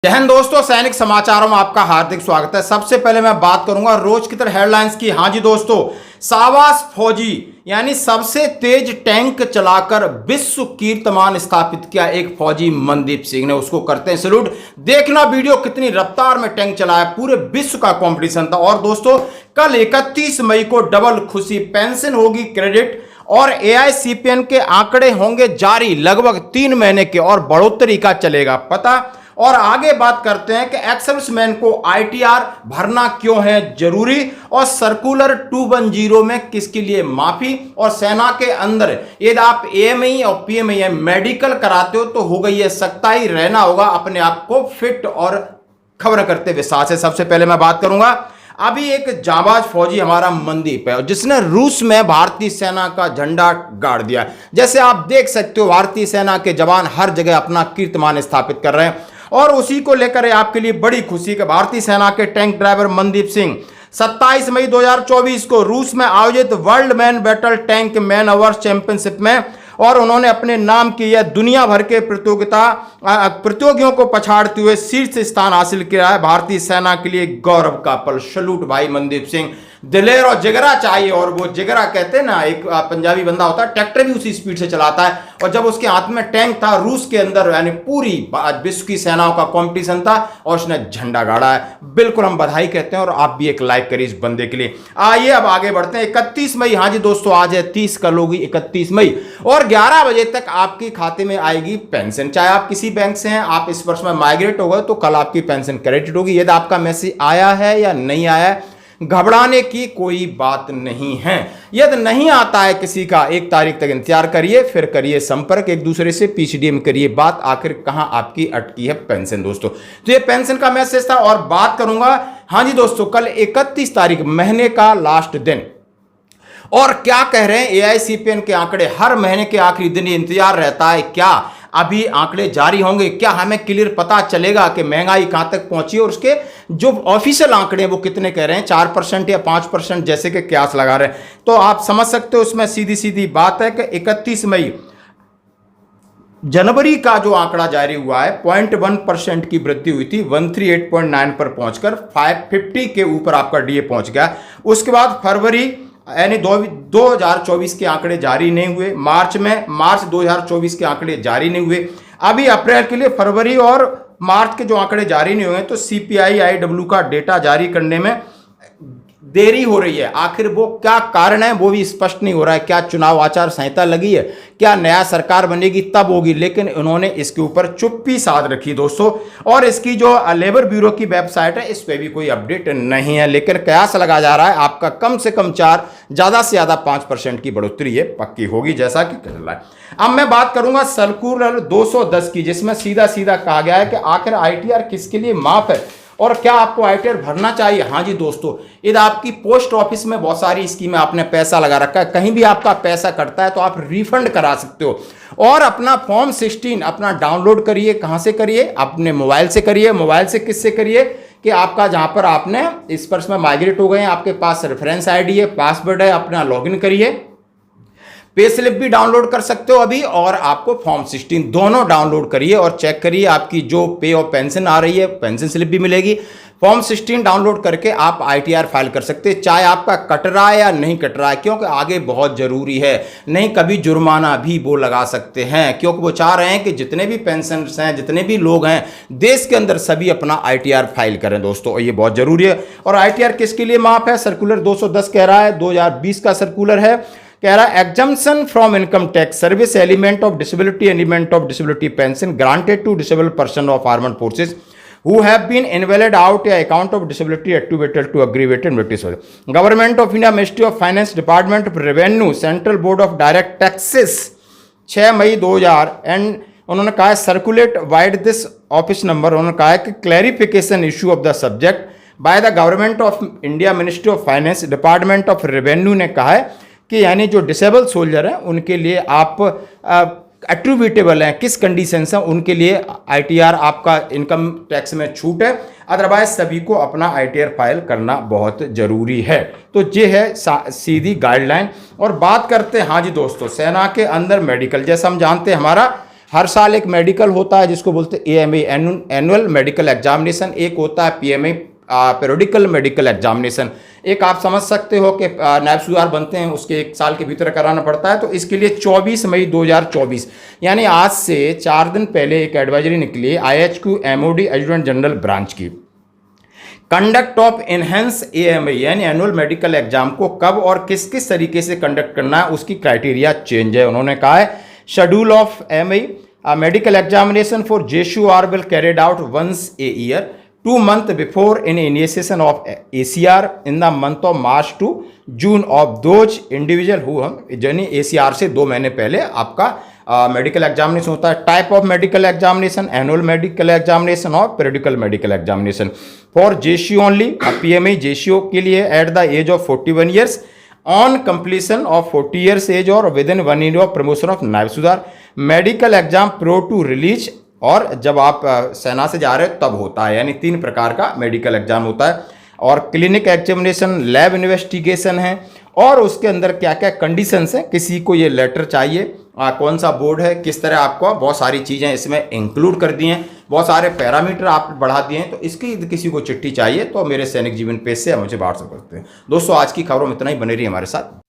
जय हिंद दोस्तों, सैनिक समाचारों में आपका हार्दिक स्वागत है। सबसे पहले मैं बात करूंगा रोज की तरह हेडलाइंस की। हाँ जी दोस्तों, शाबाश फौजी यानी सबसे तेज टैंक चलाकर विश्व कीर्तिमान स्थापित किया एक फौजी मनदीप सिंह ने, उसको करते हैं सैल्यूट। देखना वीडियो कितनी रफ्तार में टैंक चलाया, पूरे विश्व का कंपटीशन था। और दोस्तों कल 31 मई को डबल खुशी, पेंशन होगी क्रेडिट और एआईसीपीएन के आंकड़े होंगे जारी लगभग 3 महीने के और बढ़ोतरी का चलेगा पता। और आगे बात करते हैं कि एक्स-सर्विसमैन को आईटीआर भरना क्यों है जरूरी, और सर्कुलर 210 में किसके लिए माफी। और सेना के अंदर यदि आप एएमई और पीएमई मेडिकल कराते हो तो हो गई है सख्ताई, रहना होगा अपने आप को फिट। और खबर करते हुए साथ से सबसे पहले मैं बात करूंगा, अभी एक जाबाज फौजी हमारा मनदीप है जिसने रूस में भारतीय सेना का झंडा गाड़ दिया। जैसे आप देख सकते हो भारतीय सेना के जवान हर जगह अपना कीर्तिमान स्थापित कर रहे हैं और उसी को लेकर आपके लिए बड़ी खुशी कि भारतीय सेना के टैंक ड्राइवर मनदीप सिंह 27 मई 2024 को रूस में आयोजित world man battle tank man hours championship में और उन्होंने अपने नाम की यह दुनिया भर के प्रतियोगियों को पछाड़ते हुए शीर्ष स्थान हासिल किया है। भारतीय सेना के लिए गौरव का पल। सैल्यूट भाई मनदीप सिंह, दिलेर और जिगरा चाहिए। और वो जिगरा कहते हैं ना, एक पंजाबी बंदा होता है ट्रैक्टर भी उसी स्पीड से चलाता है। और जब उसके हाथ में टैंक था रूस के अंदर, यानी पूरी विश्व की सेनाओं का कंपटीशन था और उसने झंडा गाड़ा है। बिल्कुल हम बधाई कहते हैं और आप भी एक लाइक करिए इस बंदे के लिए। आइए अब आगे बढ़ते हैं। 31 मई, हाँ जी दोस्तों आज है 30, कल होगी 31 मई और 11 बजे तक आपके खाते में आएगी पेंशन। चाहे आप किसी बैंक से हैं, आप इस वर्ष में माइग्रेट हो गए तो कल आपकी पेंशन क्रेडिट होगी। यदि आपका मैसेज आया है या नहीं आया है, घबराने की कोई बात नहीं है। यदि नहीं आता है किसी का, 1 तारीख तक इंतजार करिए, फिर करिए संपर्क एक दूसरे से, पीसीडीएम करिए बात आखिर कहां आपकी अटकी है पेंशन। दोस्तों तो ये पेंशन का मैसेज था। और बात करूंगा, हाँ जी दोस्तों कल 31 तारीख महीने का लास्ट दिन, और क्या कह रहे हैं एआईसीपीएन के आंकड़े। हर महीने के आखिरी दिन इंतजार रहता है, क्या अभी आंकड़े जारी होंगे, क्या हमें क्लियर पता चलेगा कि महंगाई कहां तक पहुंची और उसके जो ऑफिशियल आंकड़े हैं वो कितने कह रहे हैं, 4% या 5% जैसे कि क्यास लगा रहे हैं। तो आप समझ सकते हो उसमें सीधी सीधी बात है कि 31 मई जनवरी का जो आंकड़ा जारी हुआ है 0.1% की वृद्धि हुई थी, 138.9 पर पहुंचकर 550 के ऊपर आपका डीए पहुंच गया। उसके बाद फरवरी यानी 2024 के आंकड़े जारी नहीं हुए, मार्च 2024 के आंकड़े जारी नहीं हुए। अभी अप्रैल के लिए फरवरी और मार्च के जो आंकड़े जारी नहीं हुए तो CPI-IW का डेटा जारी करने में देरी हो रही है। आखिर वो क्या कारण है वो भी स्पष्ट नहीं हो रहा है। क्या चुनाव आचार संहिता लगी है, क्या नया सरकार बनेगी तब होगी, लेकिन उन्होंने इसके ऊपर चुप्पी साध रखी दोस्तों। और इसकी जो लेबर ब्यूरो की वेबसाइट है इस पर भी कोई अपडेट नहीं है, लेकिन कयास लगा जा रहा है आपका कम से कम 4, ज्यादा से ज्यादा 5% की बढ़ोतरी ये पक्की होगी जैसा कि चल रहा है। अब मैं बात करूंगा सर्कुलर 210 की, जिसमें सीधा सीधा कहा गया है कि आखिर आईटीआर किसके लिए माफ है और क्या आपको आईटीआर भरना चाहिए। हाँ जी दोस्तों, यदि आपकी पोस्ट ऑफिस में बहुत सारी स्कीमें, आपने पैसा लगा रखा है, कहीं भी आपका पैसा कटता है तो आप रिफंड करा सकते हो। और अपना फॉर्म 16 अपना डाउनलोड करिए। कहाँ से करिए? अपने मोबाइल से करिए। मोबाइल से किससे करिए कि आपका जहां पर आपने इस पर में माइग्रेट हो गए हैं, आपके पास रेफरेंस आईडी है, पासवर्ड है, अपना लॉगिन करिए। पे स्लिप भी डाउनलोड कर सकते हो अभी, और आपको फॉर्म 16 दोनों डाउनलोड करिए और चेक करिए आपकी जो पे और पेंशन आ रही है, पेंशन स्लिप भी मिलेगी। फॉर्म 16 डाउनलोड करके आप आईटीआर फाइल कर सकते हैं, चाहे आपका कट रहा है या नहीं कट रहा है, क्योंकि आगे बहुत जरूरी है। नहीं कभी जुर्माना भी वो लगा सकते हैं, क्योंकि वो चाह रहे हैं कि जितने भी पेंशनर्स हैं, जितने भी लोग हैं देश के अंदर, सभी अपना आईटीआर फाइल करें दोस्तों, और ये बहुत जरूरी है। और आईटीआर किसके लिए माफ है? सर्कुलर 210 कह रहा है, 2020 का सर्कुलर है, कह रहा है exemption from income tax service element of disability pension granted to disabled person of armed forces who have been invalid out या account of disability attributed to aggravated military. Government of India, Ministry of Finance, Department of Revenue, Central Board of Direct Taxes 6 मई 2000 and उन्होंने कहा है circulate wide this office number. उन्होंने कहा है कि clarification issue of the subject by the government of India, ministry of finance, department of revenue ने कहा है कि यानी जो डिसेबल सोल्जर हैं उनके लिए आप एट्रीब्यूटेबल हैं, किस कंडीशन से उनके लिए आईटीआर आपका इनकम टैक्स में छूट है, अदरवाइज सभी को अपना आईटीआर फाइल करना बहुत जरूरी है। तो ये है सीधी गाइडलाइन। और बात करते हैं, हाँ जी दोस्तों, सेना के अंदर मेडिकल, जैसा हम जानते हैं हमारा हर साल एक मेडिकल होता है जिसको बोलते हैं एएमए एनुअल मेडिकल एग्जामिनेशन, एक होता है पीएमए पेरियोडिकल मेडिकल एग्जामिनेशन। एक आप समझ सकते हो कि नायब सूबेदार बनते हैं उसके 1 साल के भीतर कराना पड़ता है, तो इसके लिए 24 मई 2024 यानी आज से 4 दिन पहले एक एडवाइजरी निकली IHQ MOD adjutant general branch की। कंडक्ट ऑफ इनहेंस एएमए यानी एनुअल मेडिकल एग्जाम को कब और किस किस तरीके से कंडक्ट करना है उसकी क्राइटेरिया चेंज है। उन्होंने कहा है schedule of MA medical examination for JSU are will carried out once a year 2 months before in initiation of ACR in the month of March to June of those individual who हम यानी ACR से 2 महीने पहले आपका medical examination होता है। Type of medical examination annual medical examination और periodical medical examination for JSU only. PME JSU के लिए at the age of 41 years on completion of 40 years age और within 1 year of promotion of नायब सूबेदार। Medical exam prior to release और जब आप सेना से जा रहे हो तब होता है, यानी 3 प्रकार का मेडिकल एग्जाम होता है। और क्लिनिक एग्जामिनेशन, लैब इन्वेस्टिगेशन है और उसके अंदर क्या क्या कंडीशंस हैं, किसी को ये लेटर चाहिए, कौन सा बोर्ड है, किस तरह आपको, बहुत सारी चीज़ें इसमें इंक्लूड कर दी हैं, बहुत सारे पैरामीटर आप बढ़ा दिए हैं। तो इसकी किसी को चिट्ठी चाहिए तो मेरे सैनिक जीवन पेज से मुझे व्हाट्सएप करते हैं। दोस्तों आज की खबरों में इतना ही, बने रहिए हमारे साथ।